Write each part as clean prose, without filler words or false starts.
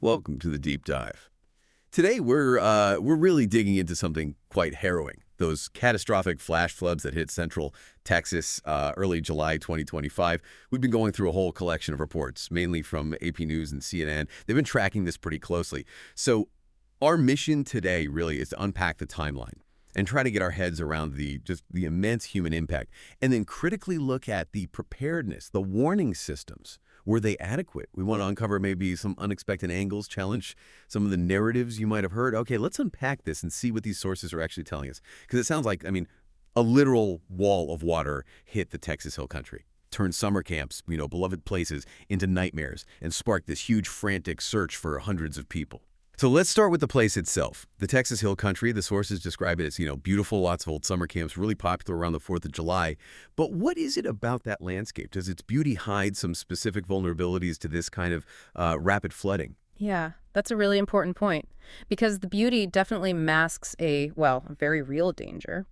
Welcome to the deep dive. Today we're really digging into something quite harrowing. Those catastrophic flash floods that hit central Texas early July 2025. We've been going through a whole collection of reports, mainly from AP News and CNN. They've been tracking this pretty closely. So our mission today really is to unpack the timeline and try to get our heads around the immense human impact, and then critically look at the preparedness, the warning systems. Were they adequate? We want to uncover maybe some unexpected angles, challenge some of the narratives you might have heard. Okay, let's unpack this and see what these sources are actually telling us. Because it sounds like, a literal wall of water hit the Texas Hill Country, turned summer camps, beloved places, into nightmares, and sparked this huge frantic search for hundreds of people. So let's start with the place itself. The Texas Hill Country, the sources describe it as, beautiful, lots of old summer camps, really popular around the 4th of July. But what is it about that landscape? Does its beauty hide some specific vulnerabilities to this kind of rapid flooding? Yeah, that's a really important point, because the beauty definitely masks a very real danger.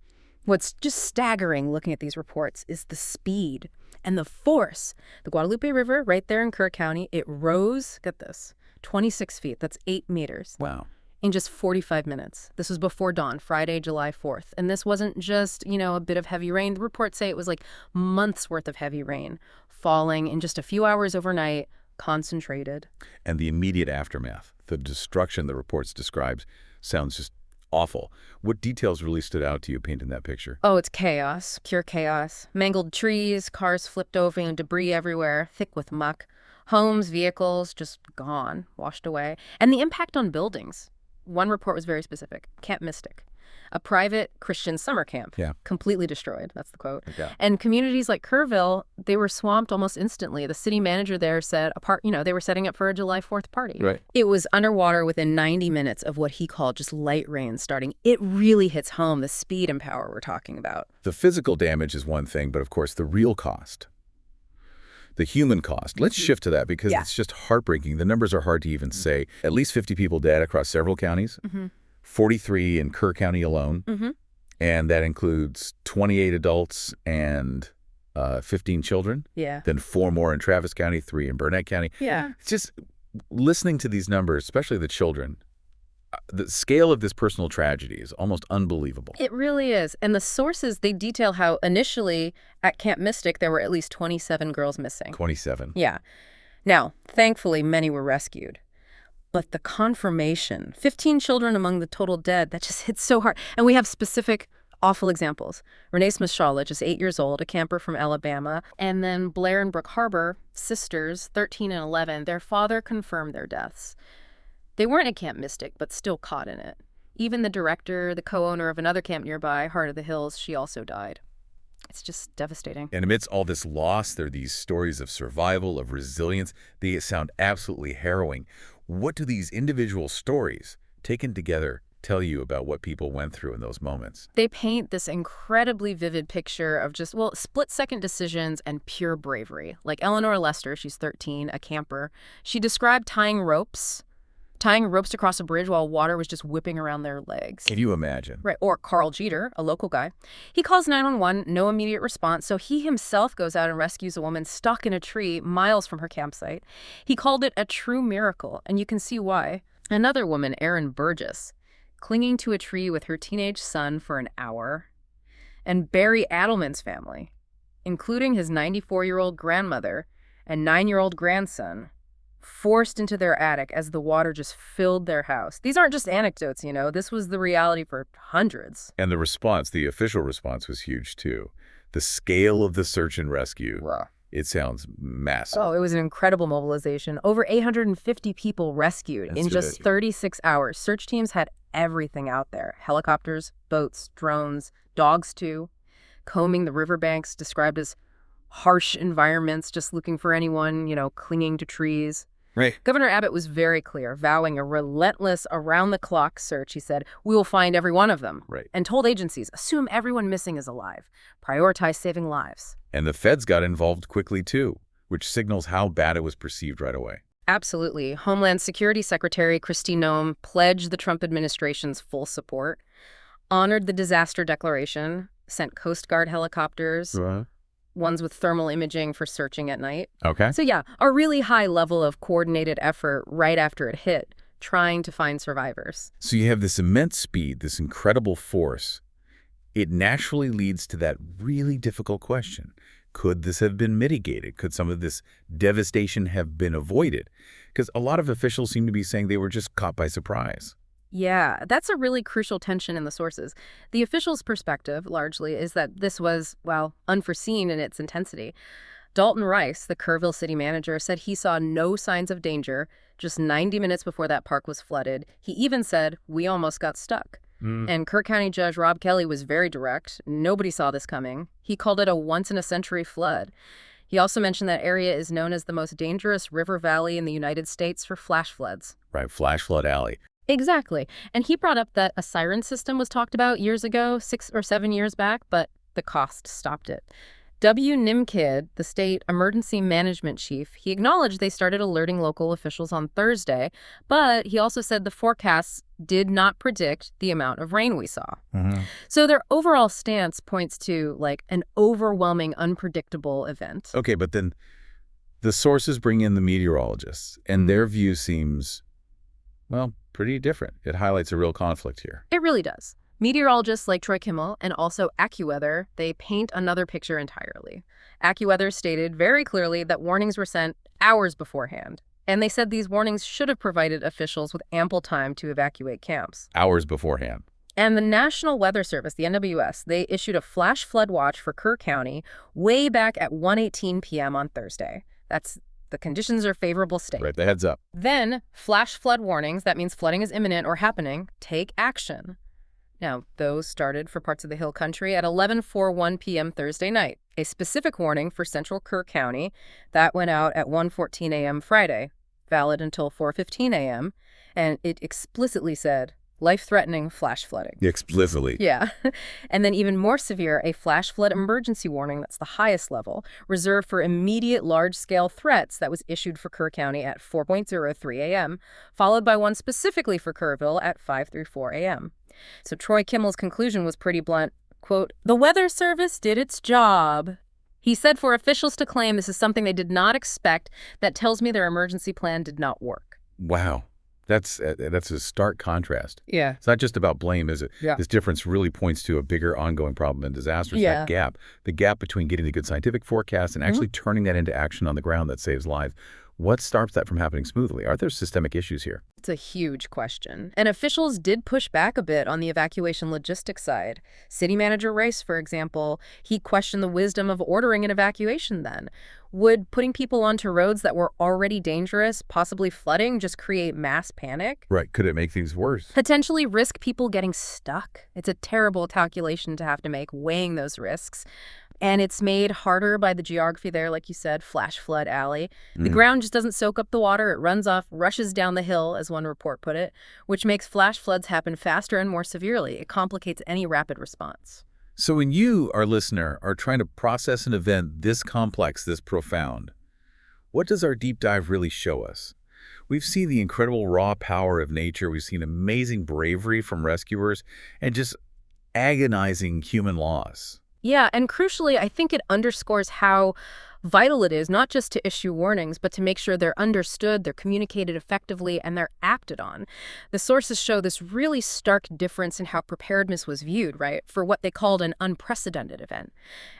What's just staggering looking at these reports is the speed and the force. The Guadalupe River, right there in Kerr County, it rose, get this, 26 feet, that's 8 meters. Wow. In just 45 minutes. This was before dawn, Friday, July 4th. And this wasn't just, a bit of heavy rain. The reports say it was like months worth of heavy rain falling in just a few hours overnight, concentrated. And the immediate aftermath, the destruction the reports describes, sounds just awful. What details really stood out to you painting that picture? Oh, it's chaos, pure chaos. Mangled trees, cars flipped over, and debris everywhere, thick with muck. Homes, vehicles, just gone, washed away. And the impact on buildings. One report was very specific. Camp Mystic, a private Christian summer camp. Yeah. Completely destroyed. That's the quote. Yeah. And communities like Kerrville, they were swamped almost instantly. The city manager there said, they were setting up for a July 4th party. Right. It was underwater within 90 minutes of what he called just light rain starting. It really hits home the speed and power we're talking about. The physical damage is one thing, but of course the real cost, the human cost. Let's shift to that because it's just heartbreaking. The numbers are hard to even say. At least 50 people dead across several counties, 43 in Kerr County alone, and that includes 28 adults and 15 children. Yeah. Then 4 more in Travis County, 3 in Burnett County. Yeah. It's just listening to these numbers, especially the children, the scale of this personal tragedy is almost unbelievable. It really is. And the sources, they detail how initially at Camp Mystic, there were at least 27 girls missing. 27. Yeah. Now, thankfully, many were rescued. But the confirmation, 15 children among the total dead, that just hits so hard. And we have specific awful examples. Renee Smith-Charlotte, just 8 years old, a camper from Alabama. And then Blair and Brooke Harbor, sisters, 13 and 11, their father confirmed their deaths. They weren't at Camp Mystic, but still caught in it. Even the director, the co-owner of another camp nearby, Heart of the Hills, she also died. It's just devastating. And amidst all this loss, there are these stories of survival, of resilience. They sound absolutely harrowing. What do these individual stories, taken together, tell you about what people went through in those moments? They paint this incredibly vivid picture of just, split-second decisions and pure bravery. Like Eleanor Lester, she's 13, a camper. She described tying ropes across a bridge while water was just whipping around their legs. Can you imagine? Right. Or Carl Jeter, a local guy. He calls 911, no immediate response, so he himself goes out and rescues a woman stuck in a tree miles from her campsite. He called it a true miracle, and you can see why. Another woman, Erin Burgess, clinging to a tree with her teenage son for an hour. And Barry Adelman's family, including his 94-year-old grandmother and 9-year-old grandson, forced into their attic as the water just filled their house. These aren't just anecdotes, This was the reality for hundreds. And the response, the official response was huge, too. The scale of the search and rescue, it sounds massive. Oh, it was an incredible mobilization. Over 850 people rescued in just 36 hours. Search teams had everything out there. Helicopters, boats, drones, dogs, too. Combing the riverbanks, described as harsh environments, just looking for anyone, clinging to trees. Right. Governor Abbott was very clear, vowing a relentless, around-the-clock search. He said, "We will find every one of them." Right. And told agencies, assume everyone missing is alive. Prioritize saving lives. And the feds got involved quickly, too, which signals how bad it was perceived right away. Absolutely. Homeland Security Secretary Kristi Noem pledged the Trump administration's full support, honored the disaster declaration, sent Coast Guard helicopters, ones with thermal imaging for searching at night. Okay. So yeah, a really high level of coordinated effort right after it hit, trying to find survivors. So you have this immense speed, this incredible force. It naturally leads to that really difficult question. Could this have been mitigated? Could some of this devastation have been avoided? Because a lot of officials seem to be saying they were just caught by surprise. Yeah, that's a really crucial tension in the sources. The officials' perspective, largely, is that this was, well, unforeseen in its intensity. Dalton Rice, the Kerrville city manager, said he saw no signs of danger just 90 minutes before that park was flooded. He even said, "We almost got stuck." And Kerr County Judge Rob Kelly was very direct. Nobody saw this coming. He called it a once-in-a-century flood. He also mentioned that area is known as the most dangerous river valley in the United States for flash floods. Right, flash flood alley. Exactly. And he brought up that a siren system was talked about years ago, 6 or 7 years back, but the cost stopped it. W. Nimkid, the state emergency management chief, he acknowledged they started alerting local officials on Thursday, but he also said the forecasts did not predict the amount of rain we saw. So their overall stance points to, like, an overwhelming, unpredictable event. Okay, but then the sources bring in the meteorologists, and their view seems, well, pretty different. It highlights a real conflict here. It really does. Meteorologists like Troy Kimmel and also AccuWeather, they paint another picture entirely. AccuWeather stated very clearly that warnings were sent hours beforehand, and they said these warnings should have provided officials with ample time to evacuate camps. Hours beforehand. And the National Weather Service, the NWS, they issued a flash flood watch for Kerr County way back at 1:18 p.m. on Thursday. That's the conditions are favorable state. Right, the heads up. Then flash flood warnings, that means flooding is imminent or happening, take action. Now, those started for parts of the Hill Country at 11:41 p.m. Thursday night. A specific warning for central Kerr County, that went out at 1:14 a.m. Friday, valid until 4:15 a.m., and it explicitly said, life-threatening flash flooding. Explicitly. Yeah. And then even more severe, a flash flood emergency warning, that's the highest level, reserved for immediate large-scale threats that was issued for Kerr County at 4:03 a.m., followed by one specifically for Kerrville at 5:34 a.m. So Troy Kimmel's conclusion was pretty blunt. Quote, "The Weather Service did its job." He said for officials to claim this is something they did not expect, that tells me their emergency plan did not work. Wow. That's a stark contrast. Yeah. It's not just about blame, is it? Yeah. This difference really points to a bigger ongoing problem in disasters. Yeah. That gap, the gap between getting the good scientific forecast and actually turning that into action on the ground that saves lives. What stops that from happening smoothly? Are there systemic issues here? It's a huge question. And officials did push back a bit on the evacuation logistics side. City Manager Rice, for example, he questioned the wisdom of ordering an evacuation then. Would putting people onto roads that were already dangerous, possibly flooding, just create mass panic? Right. Could it make things worse? Potentially risk people getting stuck. It's a terrible calculation to have to make, weighing those risks. And it's made harder by the geography there, like you said, flash flood alley. The ground just doesn't soak up the water. It runs off, rushes down the hill, as one report put it, which makes flash floods happen faster and more severely. It complicates any rapid response. So when you, our listener, are trying to process an event this complex, this profound, what does our deep dive really show us? We've seen the incredible raw power of nature. We've seen amazing bravery from rescuers and just agonizing human loss. Yeah, and crucially, I think it underscores how vital it is not just to issue warnings, but to make sure they're understood, they're communicated effectively, and they're acted on. The sources show this really stark difference in how preparedness was viewed, right, for what they called an unprecedented event.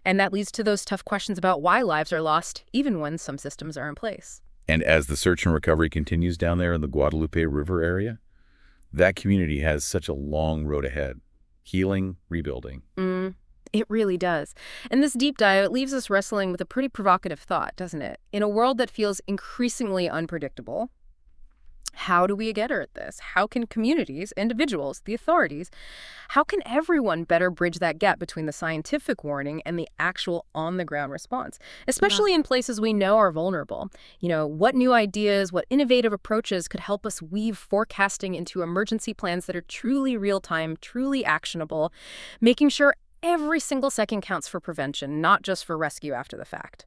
And that leads to those tough questions about why lives are lost, even when some systems are in place. And as the search and recovery continues down there in the Guadalupe River area, that community has such a long road ahead. Healing, rebuilding. It really does. And this deep dive leaves us wrestling with a pretty provocative thought, doesn't it? In a world that feels increasingly unpredictable, how do we get at this? How can communities, individuals, the authorities, how can everyone better bridge that gap between the scientific warning and the actual on-the-ground response, especially in places we know are vulnerable? You know, what new ideas, what innovative approaches could help us weave forecasting into emergency plans that are truly real-time, truly actionable, making sure every single second counts for prevention, not just for rescue after the fact.